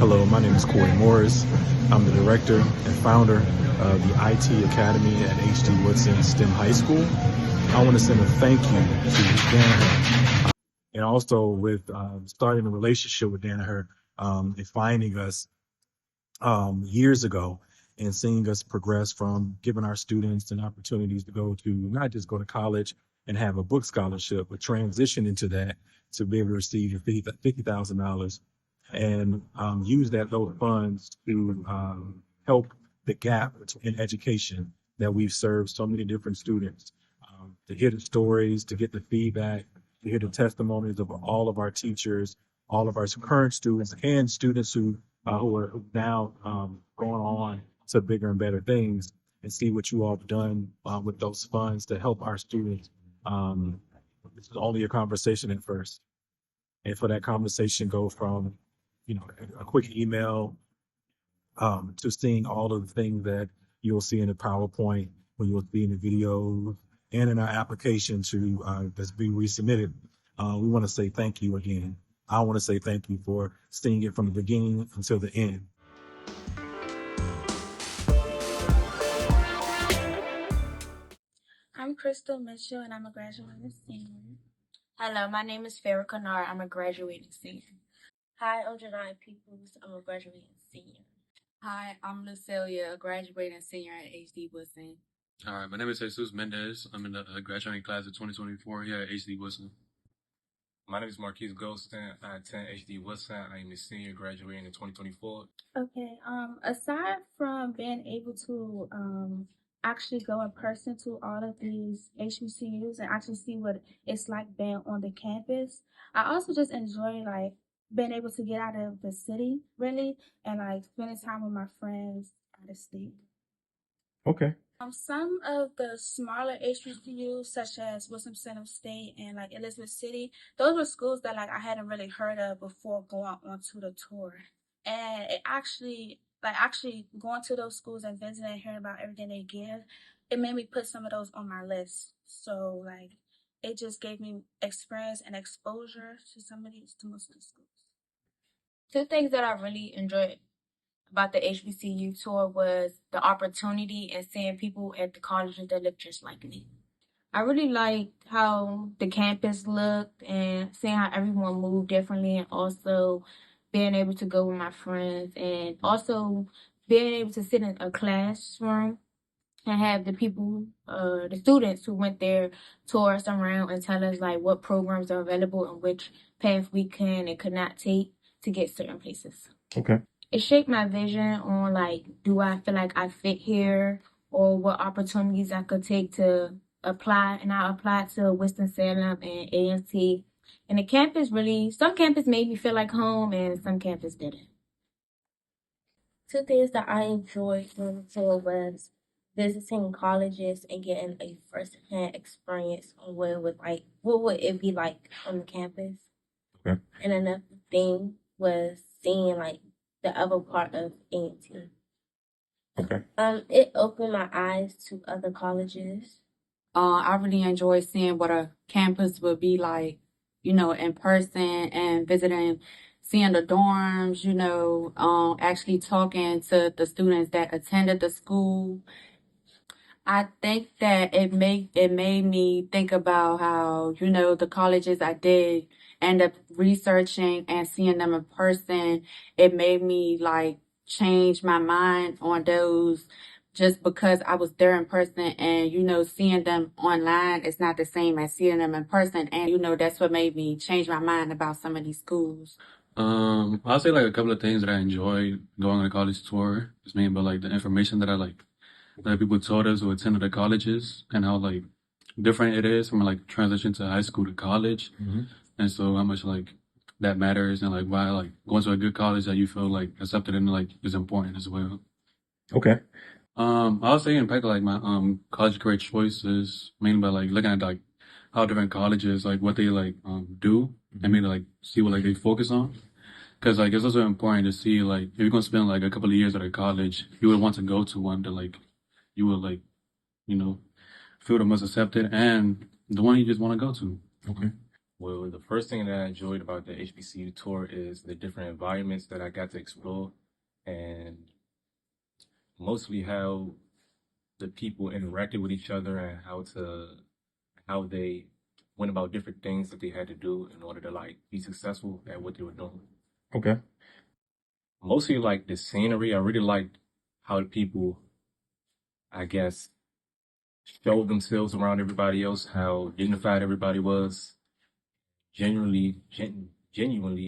Hello, my name is Corey Morris. I'm the director and founder of the IT Academy at HD Woodson STEM High School. I want to send a thank you to Danaher, and also with starting a relationship with Danaher and finding us years ago and seeing us progress from giving our students an opportunities to go to not just go to college and have a book scholarship, but transition into that to be able to receive $50,000 and use those funds to help the gap in education that we've served so many different students. To hear the stories, to get the feedback, to hear the testimonies of all of our teachers, all of our current students, and students who are now going on to bigger and better things, and see what you all have done with those funds to help our students. This is only a conversation at first, and for that conversation go from a quick email to seeing all of the things that you'll see in the PowerPoint, when you'll see in the video, and in our application that's being resubmitted. We want to say thank you again. I want to say thank you for seeing it from the beginning until the end. I'm Crystal Mitchell, and I'm a graduating senior. Hello, my name is Farrah Kennard. I'm a graduating senior. Hi, I'm Janai Peoples. I'm a graduating senior. Hi, I'm Lucelia, a graduating senior at HD Woodson. All right, my name is Jesus Mendez. I'm in the graduating class of 2024 here at HD Woodson. My name is Marquise Goldston. I attend HD Woodson. I am a senior graduating in 2024. Okay. Aside from being able to actually go in person to all of these HBCUs and actually see what it's like being on the campus, I also just enjoy being able to get out of the city really and spending time with my friends out of state. Okay. Some of the smaller HBCUs, such as Winston-Salem State and Elizabeth City, those were schools that I hadn't really heard of before going onto the tour. And it actually going to those schools and visiting and hearing about everything they give, it made me put some of those on my list. So it just gave me experience and exposure to most of the schools. Two things that I really enjoyed about the HBCU tour was the opportunity and seeing people at the colleges that look just like me. I really liked how the campus looked and seeing how everyone moved differently, and also being able to go with my friends, and also being able to sit in a classroom and have the people, the students who went there tour us around and tell us what programs are available and which path we can and could not take to get certain places. Okay. It shaped my vision on do I feel like I fit here, or what opportunities I could take to apply. And I applied to Winston-Salem and A&T. And the campus some campus made me feel like home and some campus didn't. Two things that I enjoyed during the tour was visiting colleges and getting a first-hand experience on what would it be like on the campus. Okay. And another thing was seeing the other part of A&T. Okay. It opened my eyes to other colleges. I really enjoyed seeing what a campus would be like, in person, and visiting, seeing the dorms, actually talking to the students that attended the school. I think that it made me think about how, the colleges I did end up researching and seeing them in person. It made me change my mind on those just because I was there in person, and, seeing them online is not the same as seeing them in person. And, that's what made me change my mind about some of these schools. I'll say a couple of things that I enjoyed going on a college tour. It's mainly about the information that that people told us who attended the colleges, and how different it is from transition to high school to college. Mm-hmm. And so how much that matters, and why going to a good college that you feel accepted in is important as well. Okay. I'll say impact my college career choices mainly by looking at how different colleges what they do, and maybe see what they focus on. Because it's also important to see if you're gonna spend a couple of years at a college, you would want to go to one that you would feel the most accepted and the one you just want to go to. Okay. Well, the first thing that I enjoyed about the HBCU tour is the different environments that I got to explore, and mostly how the people interacted with each other and how they went about different things that they had to do in order to like be successful at what they were doing. Okay. Mostly like the scenery. I really liked how the people, I guess, showed themselves around everybody else, how dignified everybody was, genuinely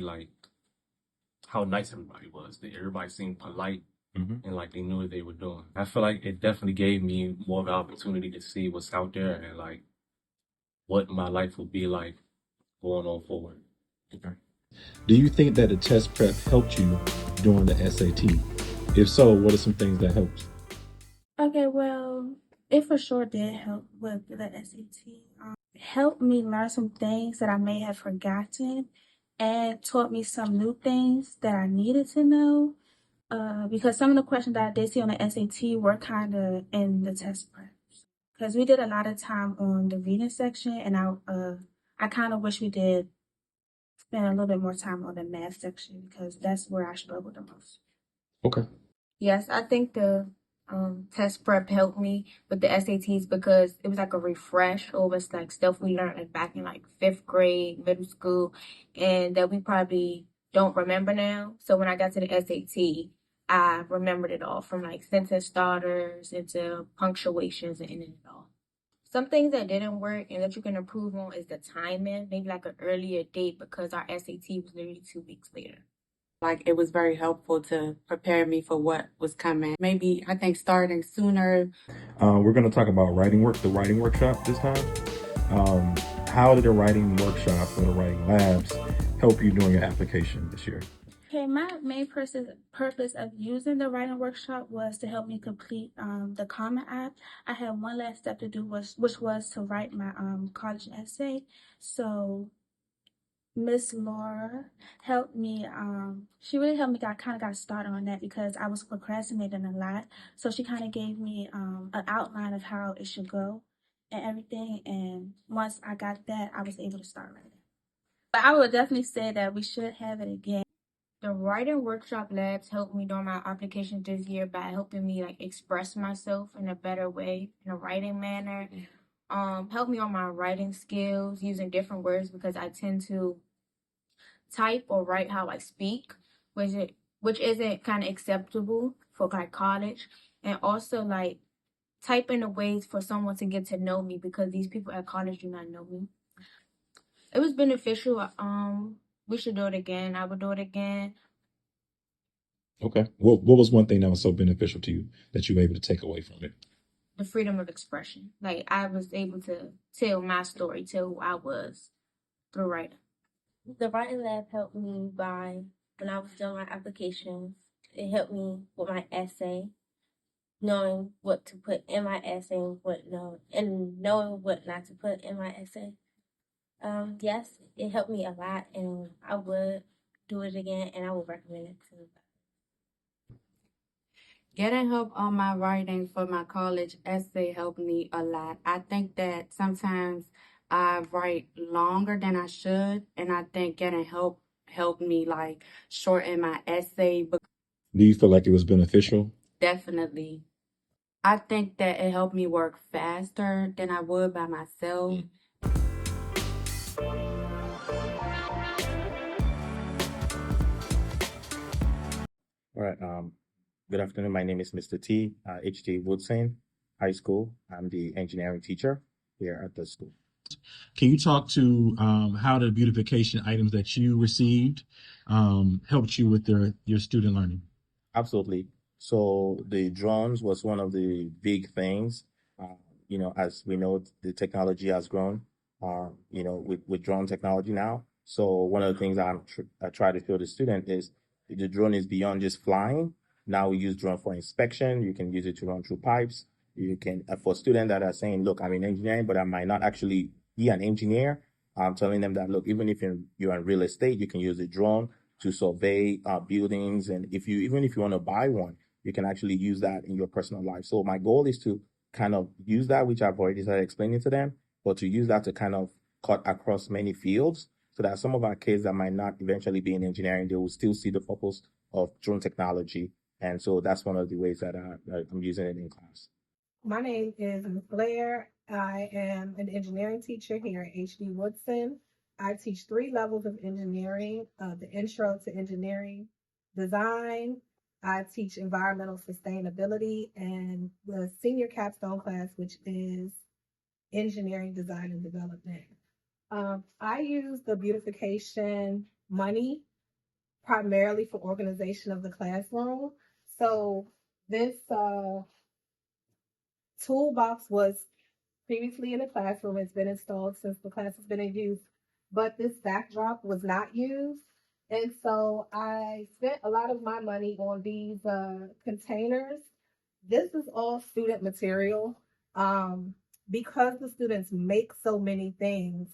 like how nice everybody was. That everybody seemed polite and like they knew what they were doing. I feel like it definitely gave me more of an opportunity to see what's out there and like what my life would be like going on forward. Okay. Do you think that the test prep helped you during the SAT? If so, what are some things that helped? Okay, well, it for sure did help with the SAT. Helped me learn some things that I may have forgotten and taught me some new things that I needed to know. Because some of the questions that I did see on the SAT were kind of in the test prep. Because we did a lot of time on the reading section, and I kind of wish we did spend a little bit more time on the math section because that's where I struggled the most. Okay. Yes, I think the test prep helped me with the SATs because it was like a refresh over like stuff we learned like back in like fifth grade, middle school, and that we probably don't remember now. So when I got to the SAT, I remembered it all from like sentence starters into punctuations and ending it all. Some things that didn't work and that you can improve on is the timing, maybe like an earlier date because our SAT was literally 2 weeks later. Like it was very helpful to prepare me for what was coming. Maybe I think starting sooner. We're going to talk about the writing workshop this time. Um, how did the writing workshop or the writing labs help you during your application this year? Okay, my main purpose of using the writing workshop was to help me complete the Common App. I had one last step to do, which was to write my college essay. So Miss Laura helped me. She really helped me. Got started on that because I was procrastinating a lot. So she kind of gave me an outline of how it should go and everything. And once I got that, I was able to start writing. But I would definitely say that we should have it again. The writing workshop labs helped me during my application this year by helping me like express myself in a better way, in a writing manner. Helped me on my writing skills using different words because I tend to type or write how I speak, which isn't kind of acceptable for like college, and also like type in the ways for someone to get to know me because these people at college do not know me. It was beneficial. We should do it again. I would do it again. Okay. What was one thing that was so beneficial to you that you were able to take away from it? The freedom of expression. Like I was able to tell my story, tell who I was through writing. The writing lab helped me by when I was doing my applications. It helped me with my essay, knowing what to put in my essay and knowing what not to put in my essay. Yes, it helped me a lot, and I would do it again, and I would recommend it to. Getting help on my writing for my college essay helped me a lot. I think that sometimes I write longer than I should, and I think getting help helped me like shorten my essay. But Do you feel like it was beneficial? definitely, I think that it helped me work faster than I would by myself. All right. Good afternoon. My name is Mr. T, H.T. Woodson High School. I'm the engineering teacher here at the school. Can you talk to how the beautification items that you received helped you with your student learning? Absolutely. So the drones was one of the big things. As we know, the technology has grown. With drone technology now. So one of the things I try to show the student is the drone is beyond just flying. Now we use drone for inspection. You can use it to run through pipes. You can for students that are saying, "Look, I'm in engineering, but I might not actually be an engineer." I'm telling them that, look, even if you're in real estate, you can use a drone to survey buildings, and if you want to buy one, you can actually use that in your personal life. So my goal is to kind of use that, which I've already started explaining to them, but to use that to kind of cut across many fields, so that some of our kids that might not eventually be in engineering, they will still see the purpose of drone technology. And so that's one of the ways that I'm using it in class. My name is Ms. Blair. I am an engineering teacher here at HD Woodson. I teach 3 levels of engineering, the intro to engineering design. I teach environmental sustainability and the senior capstone class, which is engineering design and development. I use the beautification money primarily for organization of the classroom. So this toolbox was previously in the classroom. It's been installed since the class has been in use, but this backdrop was not used. And so I spent a lot of my money on these containers. This is all student material. Because the students make so many things,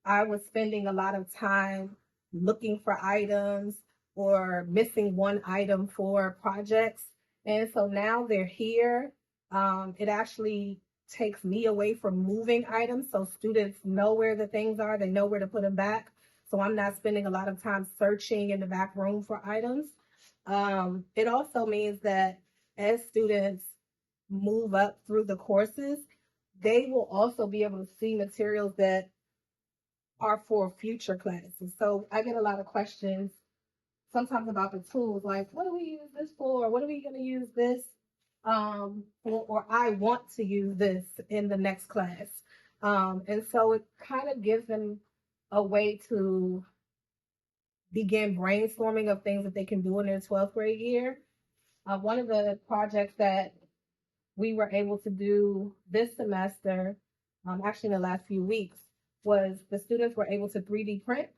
I was spending a lot of time looking for items or missing one item for projects. And so now they're here. It actually takes me away from moving items. So students know where the things are, they know where to put them back. So I'm not spending a lot of time searching in the back room for items. It also means that as students move up through the courses, they will also be able to see materials that are for future classes. So I get a lot of questions sometimes about the tools, like, what do we use this for? What are we going to use this? Or I want to use this in the next class. And so it kind of gives them a way to begin brainstorming of things that they can do in their 12th grade year. One of the projects that we were able to do this semester, actually in the last few weeks, was the students were able to 3D print.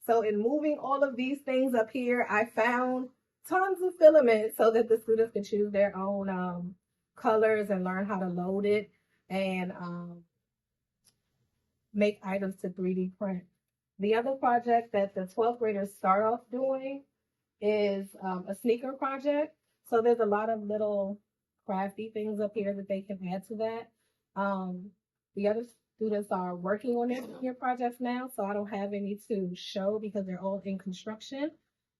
So in moving all of these things up here, I found tons of filament so that the students could choose their own colors and learn how to load it and make items to 3D print. The other project that the 12th graders start off doing is a sneaker project. So there's a lot of little crafty things up here that they can add to that. The other students are working on their senior projects now, so I don't have any to show because they're all in construction.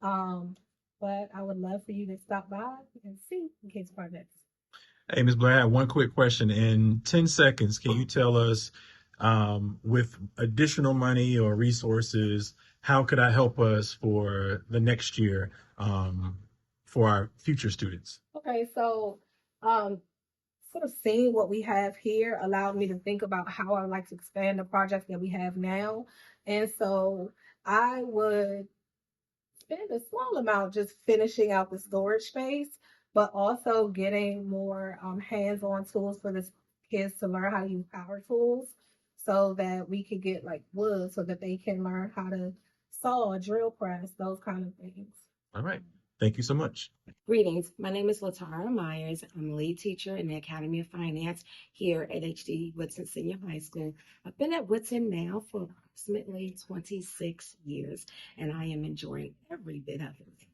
But I would love for you to stop by and see the kids' projects. Hey, Ms. Blair, I have one quick question. In 10 seconds, can you tell us, with additional money or resources, how could I help us for the next year, for our future students? Okay, so sort of seeing what we have here allowed me to think about how I would like to expand the projects that we have now. And so I would spend a small amount just finishing out the storage space, but also getting more hands-on tools for the kids to learn how to use power tools so that we could get like wood so that they can learn how to saw, drill press, those kind of things. All right. Thank you so much. Greetings. My name is Latara Myers. I'm a lead teacher in the Academy of Finance here at HD Woodson Senior High School. I've been at Woodson now for approximately 26 years, and I am enjoying every bit of it.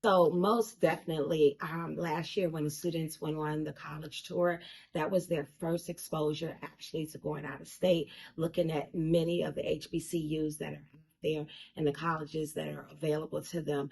So most definitely, last year when the students went on the college tour, that was their first exposure actually to going out of state, looking at many of the HBCUs that are there and the colleges that are available to them.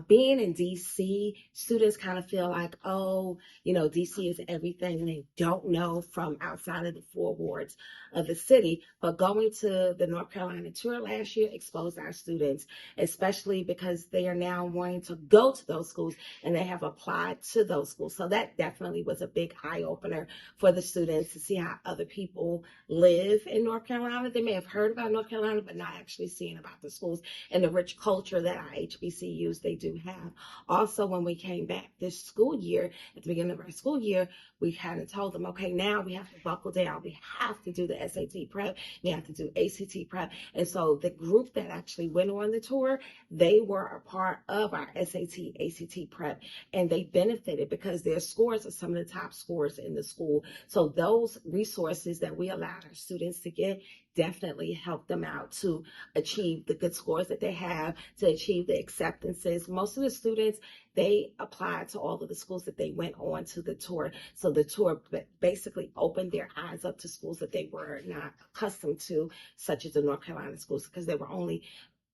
Being in DC, students kind of feel like, oh, you know, DC is everything, and they don't know from outside of the 4 wards of the city. But going to the North Carolina tour last year exposed our students, especially because they are now wanting to go to those schools and they have applied to those schools. So that definitely was a big eye opener for the students to see how other people live in North Carolina. They may have heard about North Carolina, but not actually seeing about the schools and the rich culture that our HBCUs they do have. Also, when we came back this school year, at the beginning of our school year, we kind of told them, okay, now we have to buckle down. We have to do the SAT prep. We have to do ACT prep. And so the group that actually went on the tour, they were a part of our SAT, ACT prep, and they benefited because their scores are some of the top scores in the school. So those resources that we allowed our students to get definitely help them out to achieve the good scores that they have, to achieve the acceptances is most of the students, they applied to all of the schools that they went on to the tour. So the tour basically opened their eyes up to schools that they were not accustomed to, such as the North Carolina schools, because they were only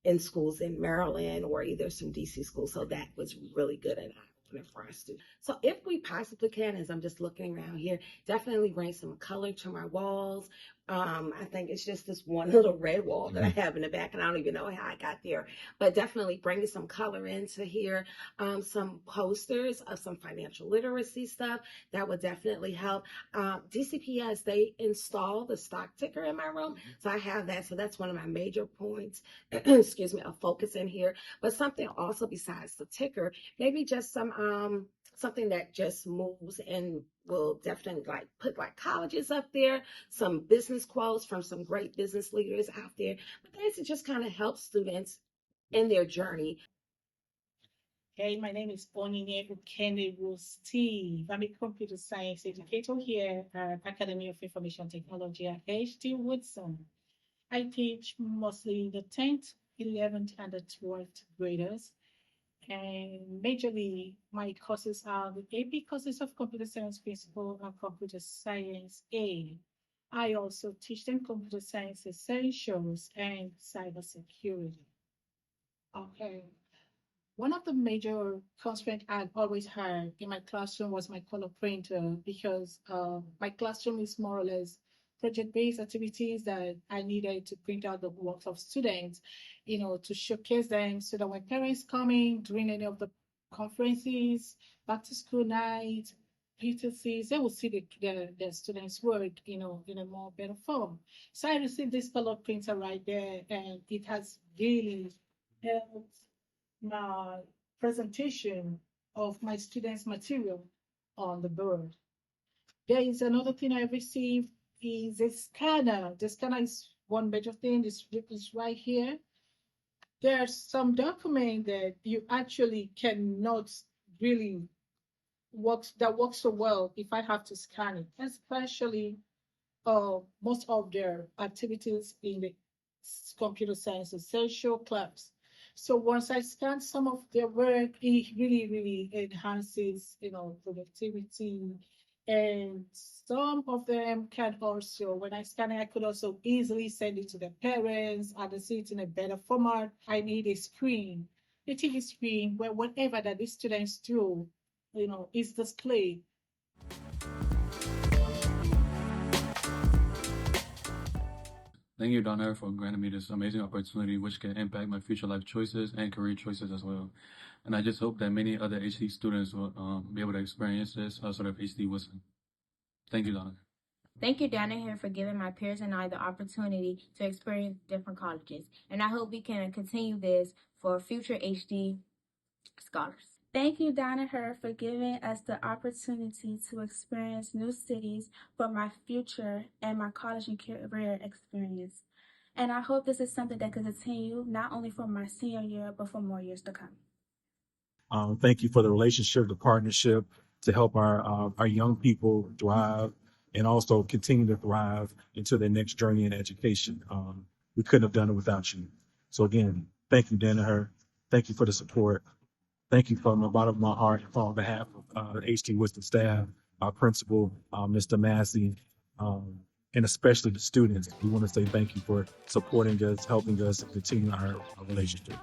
in schools in Maryland or either some DC schools. So that was really good and eye-opening for our students. So if we possibly can, as I'm just looking around here, definitely bring some color to my walls. I think it's just this one little red wall that I have in the back, and I don't even know how I got there, but definitely bringing some color into here. Some posters of some financial literacy stuff that would definitely help. DCPS, they install the stock ticker in my room, so I have that. So that's one of my major points, excuse me, of focus in here. But something also besides the ticker, maybe just some something that just moves and will definitely like put like colleges up there, some business quotes from some great business leaders out there, but things that just kind of help students in their journey. Hey, my name is Onine Ukene Steve. I'm a computer science educator here at Academy of Information Technology at HD Woodson. I teach mostly the 10th, 11th, and the 12th graders. And majorly, my courses are the AP courses of Computer Science Principle and Computer Science A. I also teach them Computer Science Essentials and Cybersecurity. Okay. One of the major constraints I've always had in my classroom was my color printer because my classroom is more or less project-based activities that I needed to print out the works of students, to showcase them so that when parents coming during any of the conferences, back to school night, PTCs, they will see the students' work, in a more better form. So I received this color printer right there, and it has really helped my presentation of my students' material on the board. There is another thing I received is a scanner. The scanner is one major thing. This is right here. There's some document that you actually cannot really work so well if I have to scan it, especially most of their activities in the computer science essential clubs. So once I scan some of their work, it really, really enhances, productivity. And some of them can also, when I scan it, I could also easily send it to the parents and they see it in a better format. I need a screen, a TV screen where whatever that the students do, is displayed. Thank you, Danaher, for granting me this amazing opportunity, which can impact my future life choices and career choices as well. And I just hope that many other HD students will be able to experience this outside of HD Woodson. Thank you, Danaher. Thank you, Danaher, for giving my peers and I the opportunity to experience different colleges. And I hope we can continue this for future HD scholars. Thank you, Danaher, for giving us the opportunity to experience new cities for my future and my college and career experience. And I hope this is something that can continue not only for my senior year, but for more years to come. Thank you for the relationship, the partnership to help our young people thrive and also continue to thrive into their next journey in education. We couldn't have done it without you. So again, thank you, Danaher. Thank you for the support. Thank you from the bottom of my heart on behalf of the HT Woodson staff, our principal, Mr. Massey, and especially the students. We want to say thank you for supporting us, helping us, and continue our relationship.